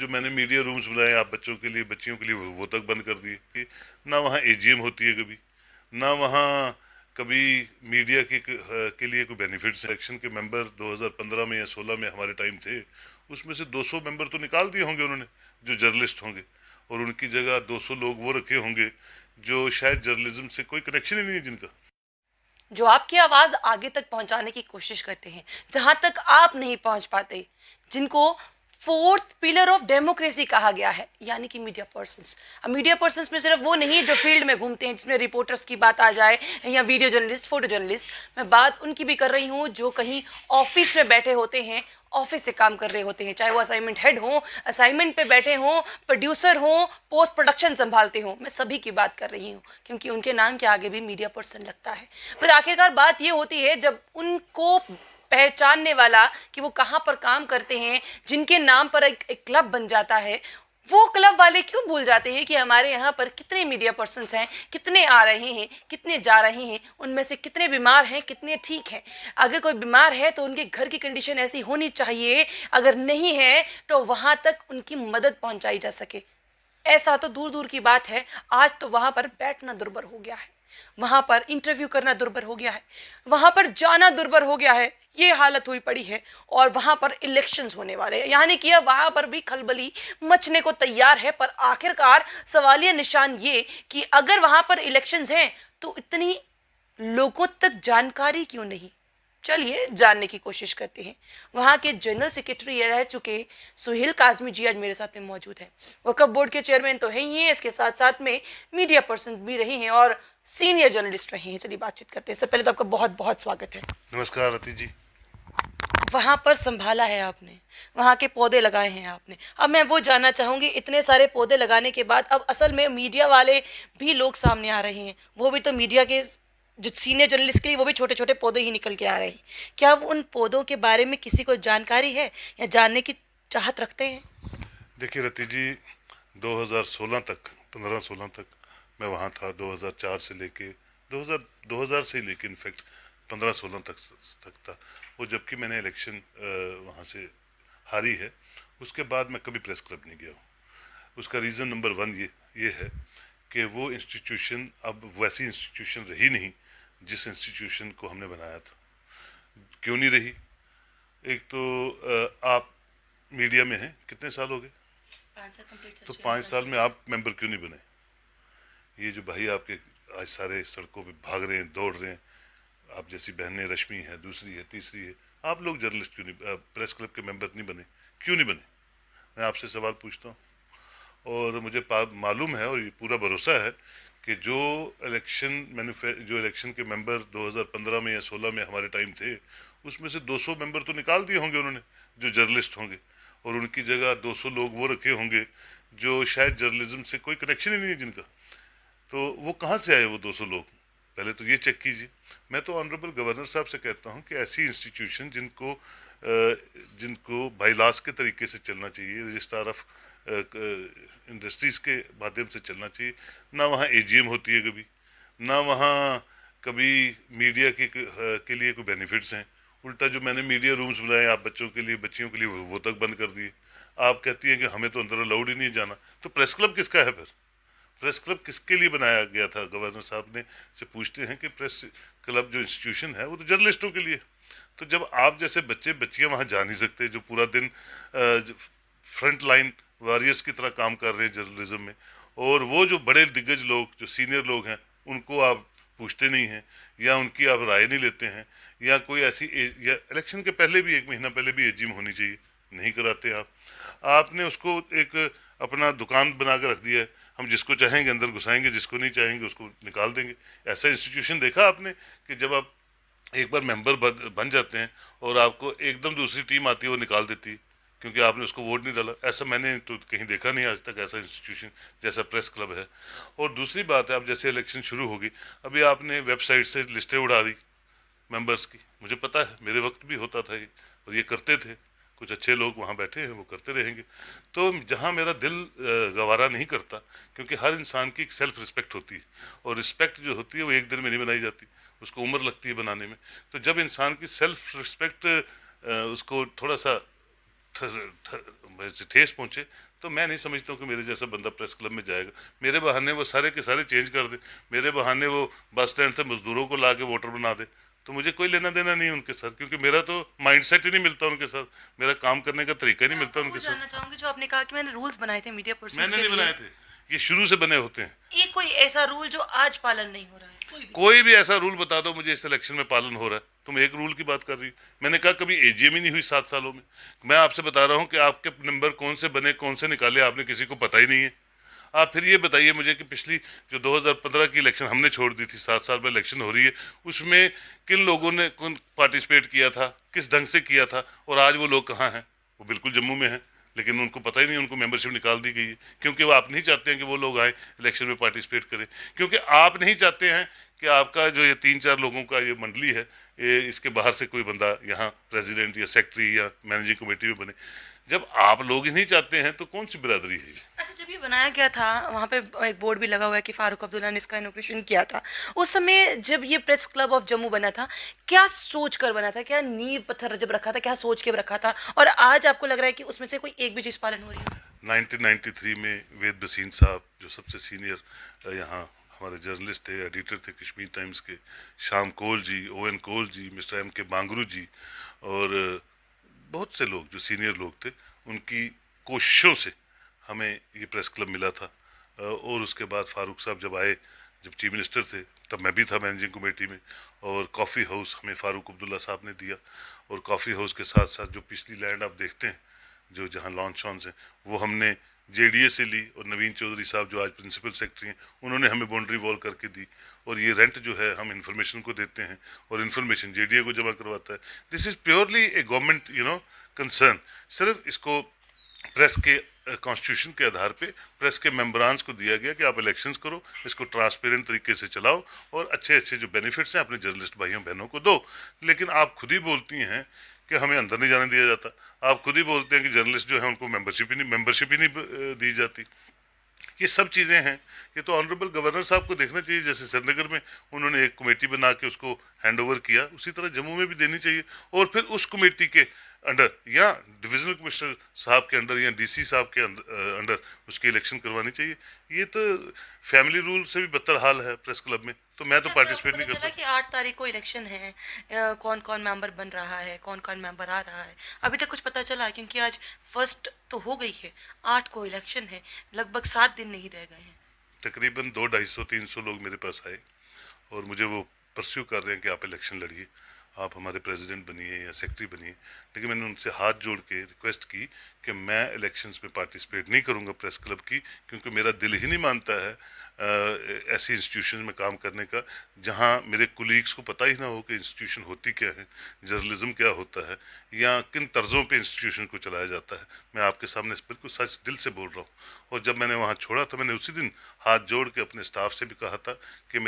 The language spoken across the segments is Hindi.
जो मैंने मीडिया रूम्स बनाए आप बच्चों के लिए बच्चियों के लिए वो तक बंद कर दिए कि ना वहाँ एजीएम होती है कभी, ना वहाँ कभी मीडिया के लिए कोई बेनिफिट्स। इलेक्शन के मेंबर 2015 में या 16 में हमारे टाइम थे, उसमें से 200 मेंबर तो निकाल दिए होंगे उन्होंने जो जर्नलिस्ट होंगे, और उनकी जगह 200 लोग वो रखे होंगे जो शायद जर्नलिज्म से कोई कनेक्शन ही नहीं है जिनका। जो आपकी आवाज आगे तक पहुंचाने की कोशिश करते हैं, जहां तक आप नहीं पहुंच पाते, जिनको फोर्थ पिलर ऑफ डेमोक्रेसी कहा गया है, यानी कि मीडिया पर्सन्स। अब मीडिया पर्सन्स में सिर्फ वो नहीं जो फील्ड में घूमते हैं, जिसमें रिपोर्टर्स की बात आ जाए, या वीडियो जर्नलिस्ट, फोटो जर्नलिस्ट। मैं बात उनकी भी कर रही हूँ जो कहीं ऑफिस में बैठे होते हैं, ऑफिस से काम कर रहे होते हैं, चाहे वो असाइनमेंट हेड हो, असाइनमेंट पे बैठे हों, प्रोड्यूसर हो, पोस्ट प्रोडक्शन संभालते हो, मैं सभी की बात कर रही हूँ, क्योंकि उनके नाम के आगे भी मीडिया पर्सन लगता है। पर आखिरकार बात ये होती है जब उनको पहचानने वाला कि वो कहाँ पर काम करते हैं, जिनके नाम पर एक क्लब बन जाता है, वो क्लब वाले क्यों भूल जाते हैं कि हमारे यहाँ पर कितने मीडिया पर्सन्स हैं, कितने आ रहे हैं, कितने जा रहे हैं, उनमें से कितने बीमार हैं, कितने ठीक हैं। अगर कोई बीमार है तो उनके घर की कंडीशन ऐसी होनी चाहिए, अगर नहीं है तो वहाँ तक उनकी मदद पहुँचाई जा सके। ऐसा तो दूर दूर की बात है, आज तो वहाँ पर बैठना दुर्बर हो गया है, वहां पर इंटरव्यू करना दुर्बर हो गया है, वहां पर जाना दुर्बर हो गया है, ये हालत हुई पड़ी है। और वहां पर इलेक्शंस होने वाले हैं, यानी कि वहां पर भी खलबली मचने को तैयार है। पर आखिरकार सवालिया निशान ये कि अगर वहां पर इलेक्शंस हैं तो इतनी लोगों तक जानकारी क्यों नहीं। चलिए जानने की कोशिश करते हैं। वहाँ के जनरल सेक्रेटरी रह चुके सुहेल काजमी जी आज मेरे साथ में मौजूद हैं। वक्फ बोर्ड के चेयरमैन तो हैं ही हैं, इसके साथ साथ में मीडिया पर्सन भी रहे हैं और सीनियर जर्नलिस्ट रहे हैं। चलिए बातचीत करते हैं। इससे पहले तो आपका बहुत बहुत स्वागत है। नमस्कार रति जी। वहाँ पर संभाला है आपने, वहाँ के पौधे लगाए हैं आपने। अब मैं वो जानना चाहूँगी, इतने सारे पौधे लगाने के बाद अब असल में मीडिया वाले भी लोग सामने आ रहे हैं, वो भी तो मीडिया के जो सीनियर जर्नलिस्ट के लिए वो भी छोटे छोटे पौधे ही निकल के आ रहे हैं। क्या अब उन पौधों के बारे में किसी को जानकारी है या जानने की चाहत रखते हैं? देखिए रति जी, 2016 तक 15-16 तक मैं वहाँ था। 2004 से लेके 2000 से ही लेके इनफैक्ट 15-16 तक था। वो जबकि मैंने इलेक्शन वहाँ से हारी है, उसके बाद मैं कभी प्रेस क्लब नहीं गया हूँ। उसका रीज़न नंबर 1 ये है कि वो इंस्टीट्यूशन अब वैसी इंस्टीट्यूशन रही नहीं जिस इंस्टीट्यूशन को हमने बनाया था। क्यों नहीं रही? एक तो आप मीडिया में हैं, कितने साल हो गए? 5 साल कंप्लीट। तो 5 साल में आप मेंबर क्यों नहीं बने? ये जो भाई आपके आज सारे सड़कों पे भाग रहे हैं, दौड़ रहे हैं, आप जैसी बहनें रश्मि है, दूसरी है, तीसरी है, आप लोग जर्नलिस्ट क्यों नहीं, प्रेस क्लब के मेंबर नहीं बने? क्यों नहीं बने? मैं आपसे सवाल पूछता हूँ। और मुझे मालूम है और ये पूरा भरोसा है कि जो इलेक्शन के मेंबर 2015 में या 16 में हमारे टाइम थे, उसमें से 200 मेंबर तो निकाल दिए होंगे उन्होंने जो जर्नलिस्ट होंगे, और उनकी जगह 200 लोग वो रखे होंगे जो शायद जर्नलिज्म से कोई कनेक्शन ही नहीं है जिनका। तो वो कहाँ से आए वो 200 लोग? पहले तो ये चेक कीजिए। मैं तो ऑनरेबल गवर्नर साहब से कहता हूँ कि ऐसी इंस्टीट्यूशन जिनको बाईलास के तरीके से चलना चाहिए, रजिस्ट्रार ऑफ इंडस्ट्रीज के माध्यम से चलना चाहिए, ना वहाँ एजीएम होती है कभी, ना वहाँ कभी मीडिया के लिए कोई बेनिफिट्स हैं। उल्टा जो मैंने मीडिया रूम्स बनाए आप बच्चों के लिए बच्चियों के लिए वो तक बंद कर दिए। आप कहती हैं कि हमें तो अंदर अलाउड ही नहीं जाना। तो प्रेस क्लब किसका है फिर? प्रेस क्लब किसके लिए बनाया गया था? गवर्नर साहब ने से पूछते हैं कि प्रेस क्लब जो इंस्टीट्यूशन है वो तो जर्नलिस्टों के लिए। तो जब आप जैसे बच्चे बच्चियां वहाँ जा नहीं सकते, जो पूरा दिन फ्रंट लाइन वॉरियर्स की तरह काम कर रहे हैं जर्नलिज्म में, और वो जो बड़े दिग्गज लोग जो सीनियर लोग हैं उनको आप पूछते नहीं हैं या उनकी आप राय नहीं लेते हैं, या कोई ऐसी या इलेक्शन के पहले भी 1 महीना पहले भी एजीएम होनी चाहिए, नहीं कराते आप। आपने उसको एक अपना दुकान बना कर रख दिया है, हम जिसको चाहेंगे अंदर घुसाएंगे, जिसको नहीं चाहेंगे उसको निकाल देंगे। ऐसा इंस्टीट्यूशन देखा आपने कि जब आप एक बार मेंबर बन जाते हैं और आपको एकदम दूसरी टीम आती है वो निकाल देती है क्योंकि आपने उसको वोट नहीं डाला? ऐसा मैंने तो कहीं देखा नहीं आज तक, ऐसा इंस्टीट्यूशन जैसा प्रेस क्लब है। और दूसरी बात है, अब जैसे इलेक्शन शुरू होगी, अभी आपने वेबसाइट से लिस्टें उड़ा दी मेंबर्स की। मुझे पता है, मेरे वक्त भी होता था ये, और ये करते थे कुछ अच्छे लोग वहाँ बैठे हैं, वो करते रहेंगे। तो जहाँ मेरा दिल गवारा नहीं करता, क्योंकि हर इंसान की एक सेल्फ रिस्पेक्ट होती है, और रिस्पेक्ट जो होती है वो एक दिन में नहीं बनाई जाती, उसको उम्र लगती है बनाने में। तो जब इंसान की सेल्फ रिस्पेक्ट उसको थोड़ा सा ठेस पहुँचे, तो मैं नहीं समझता हूँ कि मेरे जैसा बंदा प्रेस क्लब में जाएगा। मेरे बहाने वो सारे के सारे चेंज कर दे, मेरे बहाने वो बस स्टैंड से मजदूरों को ला के वोटर बना दे, तो मुझे कोई लेना देना नहीं उनके साथ, क्योंकि मेरा तो माइंडसेट ही नहीं मिलता उनके साथ, मेरा काम करने का तरीका ही नहीं मिलता वो उनके जानना साथ। चाहूंगी जो आपने कहा कि मैंने रूल्स बनाए थे मीडिया पर्सन मैंने के नहीं लिए, बनाए थे, ये शुरू से बने होते हैं। ये कोई ऐसा रूल जो आज पालन नहीं हो रहा है? कोई भी ऐसा रूल बता दो मुझे इस इलेक्शन में पालन हो रहा है। तुम एक रूल की बात कर रही हो, मैंने कहा कभी एजीएम ही नहीं हुई 7 सालों में। मैं आपसे बता रहा हूँ कि आपके नंबर कौन से बने कौन से निकाले आपने किसी को पता ही नहीं है। आप फिर ये बताइए मुझे कि पिछली जो 2015 की इलेक्शन हमने छोड़ दी थी, 7 साल में इलेक्शन हो रही है, उसमें किन लोगों ने कौन पार्टिसिपेट किया था, किस ढंग से किया था, और आज वो लोग कहाँ हैं? वो बिल्कुल जम्मू में हैं, लेकिन उनको पता ही नहीं, उनको मेंबरशिप निकाल दी गई है, क्योंकि वो आप नहीं चाहते हैं कि वो लोग आए इलेक्शन में पार्टिसिपेट करें, क्योंकि आप नहीं चाहते हैं कि आपका जो ये 3-4 लोगों का ये मंडली है, ये इसके बाहर से कोई बंदा यहाँ प्रेसिडेंट या सेक्रेटरी या मैनेजिंग कमेटी में बने। जब आप लोग ही नहीं चाहते हैं तो कौन सी बिरादरी है ये? अच्छा, जब ये बनाया गया था वहाँ पे एक बोर्ड भी लगा हुआ है कि फारूक अब्दुल्ला ने इसका इनॉग्रेशन किया था, उस समय जब ये प्रेस क्लब ऑफ जम्मू बना था, क्या सोच कर बना था, क्या नींव पत्थर जब रखा था, क्या सोच के रखा था, और आज आपको लग रहा है कि उसमें से कोई एक भी चीज़ पालन हो रही है? 1993 में वेद बसीन साहब, जो सबसे सीनियर यहाँ हमारे जर्नलिस्ट थे, एडिटर थे कश्मीर टाइम्स के, Shyam Kaul ji, O N Kaul ji, mister M K Bangroo जी, और बहुत से लोग जो सीनियर लोग थे, उनकी कोशिशों से हमें ये प्रेस क्लब मिला था। और उसके बाद फारूक साहब जब आए, जब चीफ मिनिस्टर थे, तब मैं भी था मैनेजिंग कमेटी में, और कॉफ़ी हाउस हमें फारूक अब्दुल्ला साहब ने दिया, और कॉफ़ी हाउस के साथ साथ जो पिछली लैंड आप देखते हैं जो जहाँ लॉन्च ऑन्स हैं, वो हमने जेडीए से ली, और नवीन चौधरी साहब जो आज प्रिंसिपल सेक्रेटरी हैं, उन्होंने हमें बाउंड्री वॉल करके दी, और ये रेंट जो है हम इन्फॉर्मेशन को देते हैं, और इन्फॉर्मेशन जेडीए को जमा करवाता है। This is purely A government concern. सिर्फ इसको प्रेस के कॉन्स्टिट्यूशन के आधार पे प्रेस के मेम्बरान्स को दिया गया कि आप इलेक्शंस करो, इसको ट्रांसपेरेंट तरीके से चलाओ, और अच्छे अच्छे जो बेनिफिट्स हैं अपने जर्नलिस्ट भाइयों बहनों को दो। लेकिन आप खुद ही बोलती हैं कि हमें अंदर नहीं जाने दिया जाता, आप खुद ही बोलते हैं कि जर्नलिस्ट जो है उनको मेंबरशिप ही नहीं दी जाती। ये सब चीज़ें हैं, ये तो ऑनरेबल गवर्नर साहब को देखना चाहिए। जैसे श्रीनगर में उन्होंने एक कमेटी बना के उसको हैंड ओवर किया, उसी तरह जम्मू में भी देनी चाहिए, और फिर उस कमेटी के अंडर या डिविजनल कमिश्नर साहब के अंडर या डीसी साहब के अंडर उसकी इलेक्शन करवानी चाहिए। ये तो फैमिली रूल से भी बदतर हाल है प्रेस क्लब में, तो मैं तो अच्छा, पार्टिसिपेट नहीं पता चला करता। कि 8 तारीख को इलेक्शन है, कौन कौन मेंबर बन रहा है, कौन कौन मेंबर आ रहा है, अभी तक कुछ पता चला? क्योंकि आज फर्स्ट तो हो गई है, 8 को इलेक्शन है, लगभग 7 दिन नहीं रह गए हैं। तकरीबन 200-250-300 लोग मेरे पास आए, और मुझे वो परस्यू कर रहे हैं कि आप इलेक्शन लड़िए, आप हमारे प्रेसिडेंट बनिए या सेक्रेटरी बनिए। लेकिन मैंने उनसे हाथ जोड़ के रिक्वेस्ट की कि मैं इलेक्शंस में पार्टिसिपेट नहीं करूंगा प्रेस क्लब की, क्योंकि मेरा दिल ही नहीं मानता है ऐसी इंस्टीट्यूशन में काम करने का जहां मेरे कुलीग्स को पता ही ना हो कि इंस्टीट्यूशन होती क्या है, जर्नलिज्म क्या होता है, या किन तर्जों पे इंस्टीट्यूशन को चलाया जाता है। मैं आपके सामने बिल्कुल सच दिल से बोल रहा हूँ। और जब मैंने वहाँ छोड़ा तो मैंने उसी दिन हाथ जोड़ के अपने स्टाफ से भी कहा था कि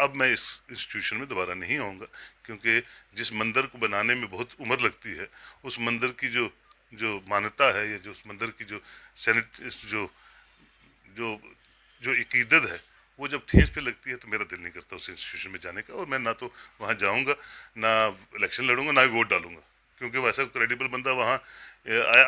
अब मैं इस इंस्टीट्यूशन में दोबारा नहीं आऊँगा, क्योंकि जिस मंदिर को बनाने में बहुत उम्र लगती है, उस मंदिर की जो मान्यता है, या जो उस मंदिर की जो जो जो अकीदत है, वो जब ठेस पे लगती है तो मेरा दिल नहीं करता उस इंस्टीट्यूशन में जाने का। और मैं ना तो वहाँ जाऊँगा, ना इलेक्शन लड़ूंगा, ना ही वोट डालूंगा, क्योंकि वैसा क्रेडिबल बंदा वहाँ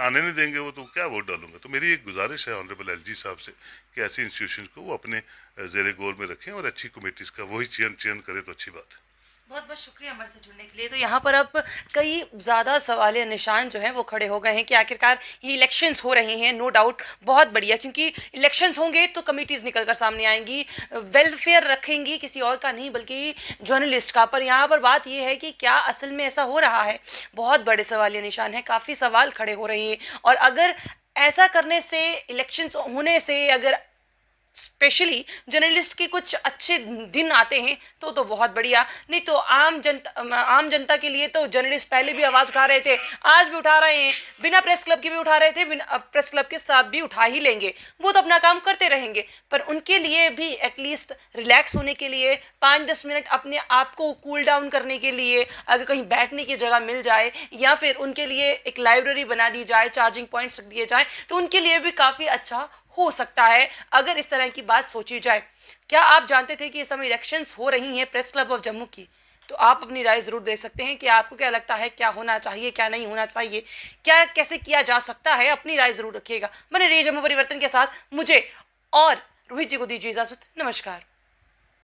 आने नहीं देंगे वो, तो क्या वोट डालूंगा। तो मेरी एक गुजारिश है ऑनरेबल एलजी साहब से कि ऐसी इंस्टीट्यूशन को वो अपने जेरे गौर में रखें, और अच्छी कमेटीज़ का वही चयन करे तो अच्छी बात है। बहुत बहुत शुक्रिया हमारे से जुड़ने के लिए। तो यहाँ पर अब कई ज़्यादा सवालिया निशान जो हैं वो खड़े हो गए हैं कि आखिरकार ये इलेक्शंस हो रहे हैं, नो डाउट बहुत बढ़िया, क्योंकि इलेक्शंस होंगे तो कमिटीज़ निकल कर सामने आएंगी, वेलफेयर रखेंगी किसी और का नहीं बल्कि जर्नलिस्ट का। पर यहाँ पर बात ये है कि क्या असल में ऐसा हो रहा है? बहुत बड़े सवालिया निशान हैं, काफ़ी सवाल खड़े हो रहे हैं। और अगर ऐसा करने से, इलेक्शंस होने से अगर स्पेशली जर्नलिस्ट के कुछ अच्छे दिन आते हैं तो बहुत बढ़िया, नहीं तो आम जनता के लिए तो जर्नलिस्ट पहले भी आवाज़ उठा रहे थे, आज भी उठा रहे हैं, बिना प्रेस क्लब के भी उठा रहे थे, बिना प्रेस क्लब के साथ भी उठा ही लेंगे, वो तो अपना काम करते रहेंगे। पर उनके लिए भी एटलीस्ट रिलैक्स होने के लिए 5-10 मिनट अपने आप को कूल डाउन करने के लिए अगर कहीं बैठने की जगह मिल जाए, या फिर उनके लिए एक लाइब्रेरी बना दी जाए, चार्जिंग पॉइंट्स रख दिए जाए, तो उनके लिए भी काफ़ी अच्छा हो सकता है अगर इस तरह की बात सोची जाए। क्या आप जानते थे कि इस समय इलेक्शंस हो रही हैं प्रेस क्लब ऑफ जम्मू की? तो आप अपनी राय ज़रूर दे सकते हैं कि आपको क्या लगता है, क्या होना चाहिए, क्या नहीं होना चाहिए, क्या कैसे किया जा सकता है। अपनी राय ज़रूर रखिएगा। बने रहिए जम्मू परिवर्तन के साथ। मुझे और रोहित जी को दीजिए इजाज़त। नमस्कार।